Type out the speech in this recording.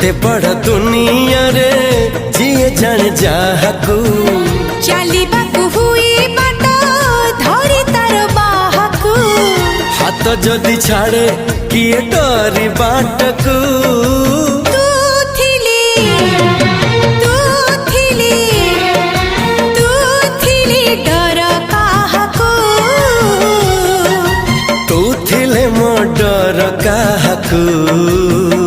एते बड़ दुनिया रे जिए जान जाहकू चलिबाकू हुई बाट धरी तार बाहकू हाथ जदि छाड़े किए डरी बाटकू तू थिली डर काहकू तू थिले मो डर काहकू।